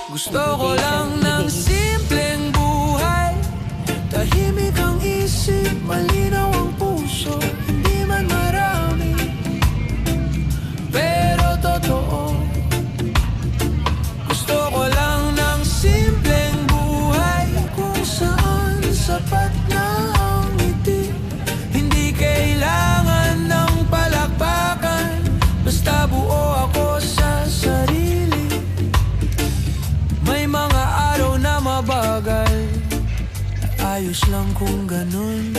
Gusto ko lang ng simpleng buhay, tahimik ang isip, malinaw ang puso. Hindi man marami, pero totoo. Gusto ko lang ng simpleng buhay, kung saan sapat na ang ngiti. Hindi kailangan ng palakpakan, basta buo ako sa sarili. May mga araw na mabagal, ayos lang kung ganun.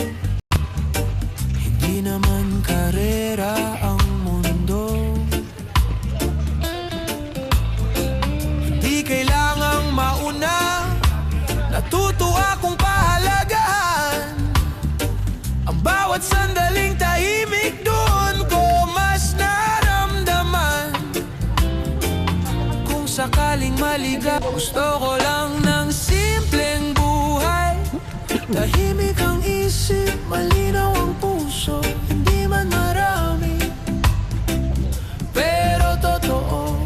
Hindi naman karera ang mundo. Hindi kailangang mauna, natuto akong pahalagahan ang bawat sandaling tahimik. Doon ko mas naramdaman. Kung sakaling maligaw, gusto ko lang ng simpleng buhay, tahimik ang isip, malinaw ang puso. Hindi man marami, pero totoo.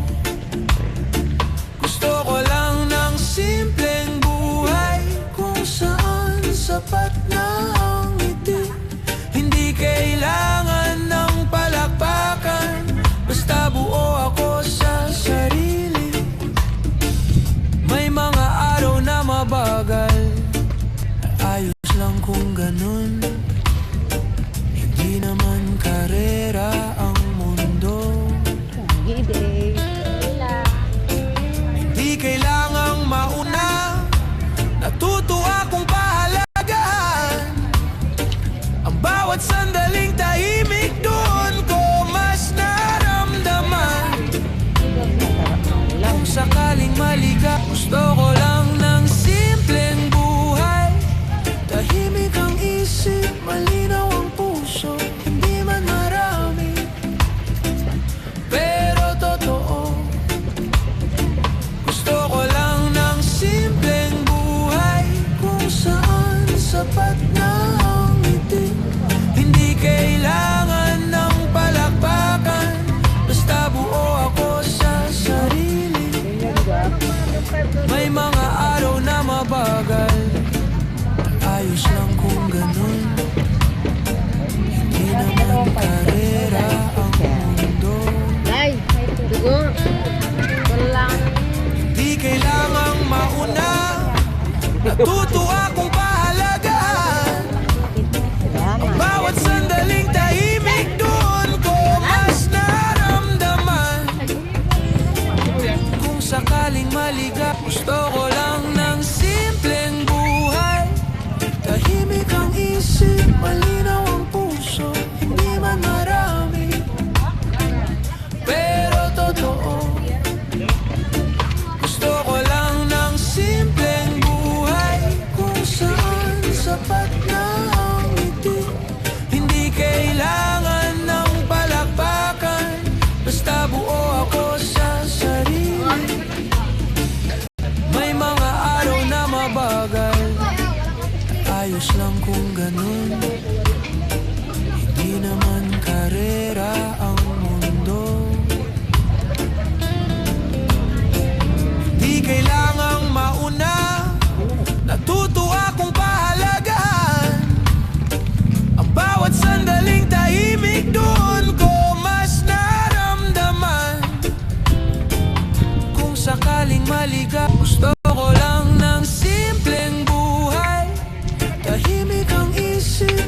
Gusto ko lang ng simpleng buhay, kung saan sapat na ang ngiti. Hindi kailangan ng palakpakan, basta buo ako sa sarili. May mga araw na mabagal, ayos lang kung ganun. Hindi naman karera ang mundo. Hindi kailangang mauna, natuto akong pahalagahan ang bawat sandaling tahimik. Doon ko mas naramdaman. Kung sakaling maligaw, gusto ko lang ng simpleng buhay, tahimik ang isip, malinaw ang puso. Hindi man marami, pero totoo. Gusto ko lang ng simpleng buhay, kung saan sapat na ang ngiti. Hindi kailangan ng palakpakan, basta buo ako sa sarili. May mga araw na mabagal, ayos lang kung ganun. Hindi naman karera ang mundo. Ay, dugo. Walang. Di kailangang mauna, natuto akong pahalagahan ang bawat sandaling tahimik. Doon ko mas naramdaman. Kung sakaling maligaw, gusto ko lang ng simpleng buhay, tahimik ang isip, malinaw ang puso. Hindi man marami, pero totoo. Gusto ko lang ng simpleng buhay, kung saan sapat na ang ngiti. Hindi kailangan ng palakpakan, basta buo ako sa sarili. May mga araw na mabagal, ayos lang kung ganun. Hindi naman karera ang mundo. Di kailangang mauna, natuto akong pahalagahan ang bawat sandaling tahimik. Doon ko mas naramdaman. Kung sakaling maligaw, gusto ko lang ng simpleng buhay, tahimik ang isip,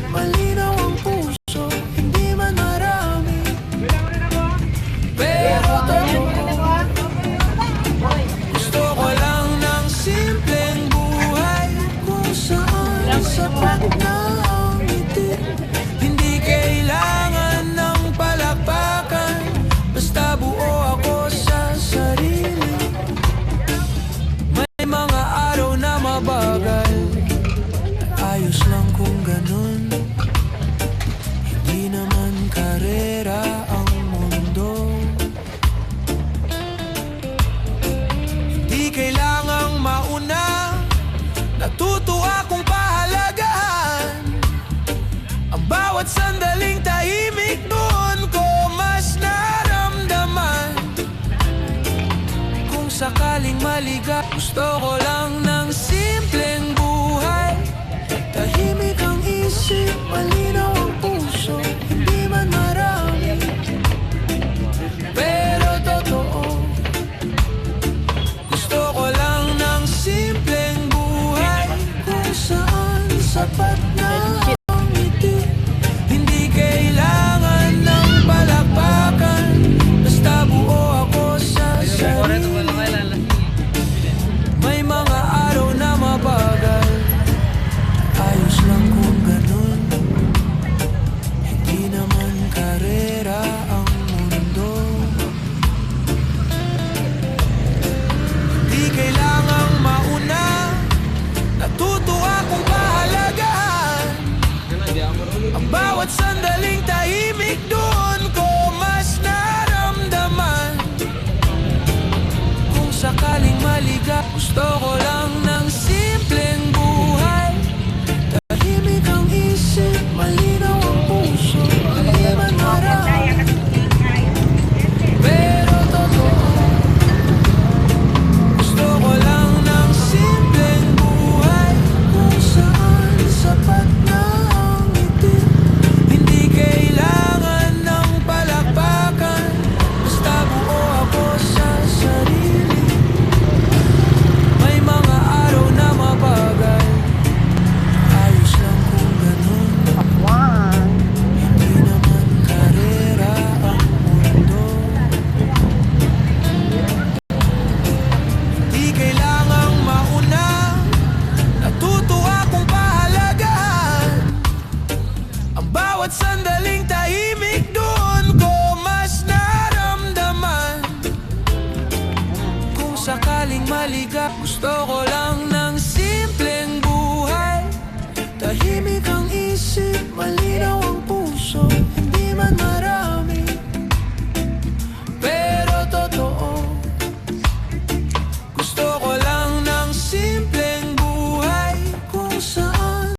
maliga, gusto ko lang ng simpleng buhay. Tahimik ang isip, malinaw ang puso, hindi man marami, pero totoo. Gusto ko lang ng simpleng buhay, kung saan sapat na ang ngiti. Hindi kailangan ng palakpakan, basta buo ako sa sarili. May mga araw na mabagal, ayos lang kung ganun. Hindi naman karera ang mundo. Hindi kailangang mauna, natuto akong pahalagahan ang bawat sandaling tahimik, doon ko mas naramdaman. Kung sakaling maliga, gusto ko lang ng simpleng buhay. Tahimik ang isip, malinaw ang puso, hindi man marami, pero totoo. Gusto ko lang ng simpleng buhay, kung saan sapat na ang ngiti. Hindi kailangan ng palakpakan, basta buo ako sa sarili. May mga araw na mabagal, ayos lang kung ganun. Hindi naman karera ang mundo. Di kailangang mauna, natuto akong pahalagahan ang bawat sandaling tahimik, doon ko mas naramdaman. Kung sakaling maliga, gusto ko lang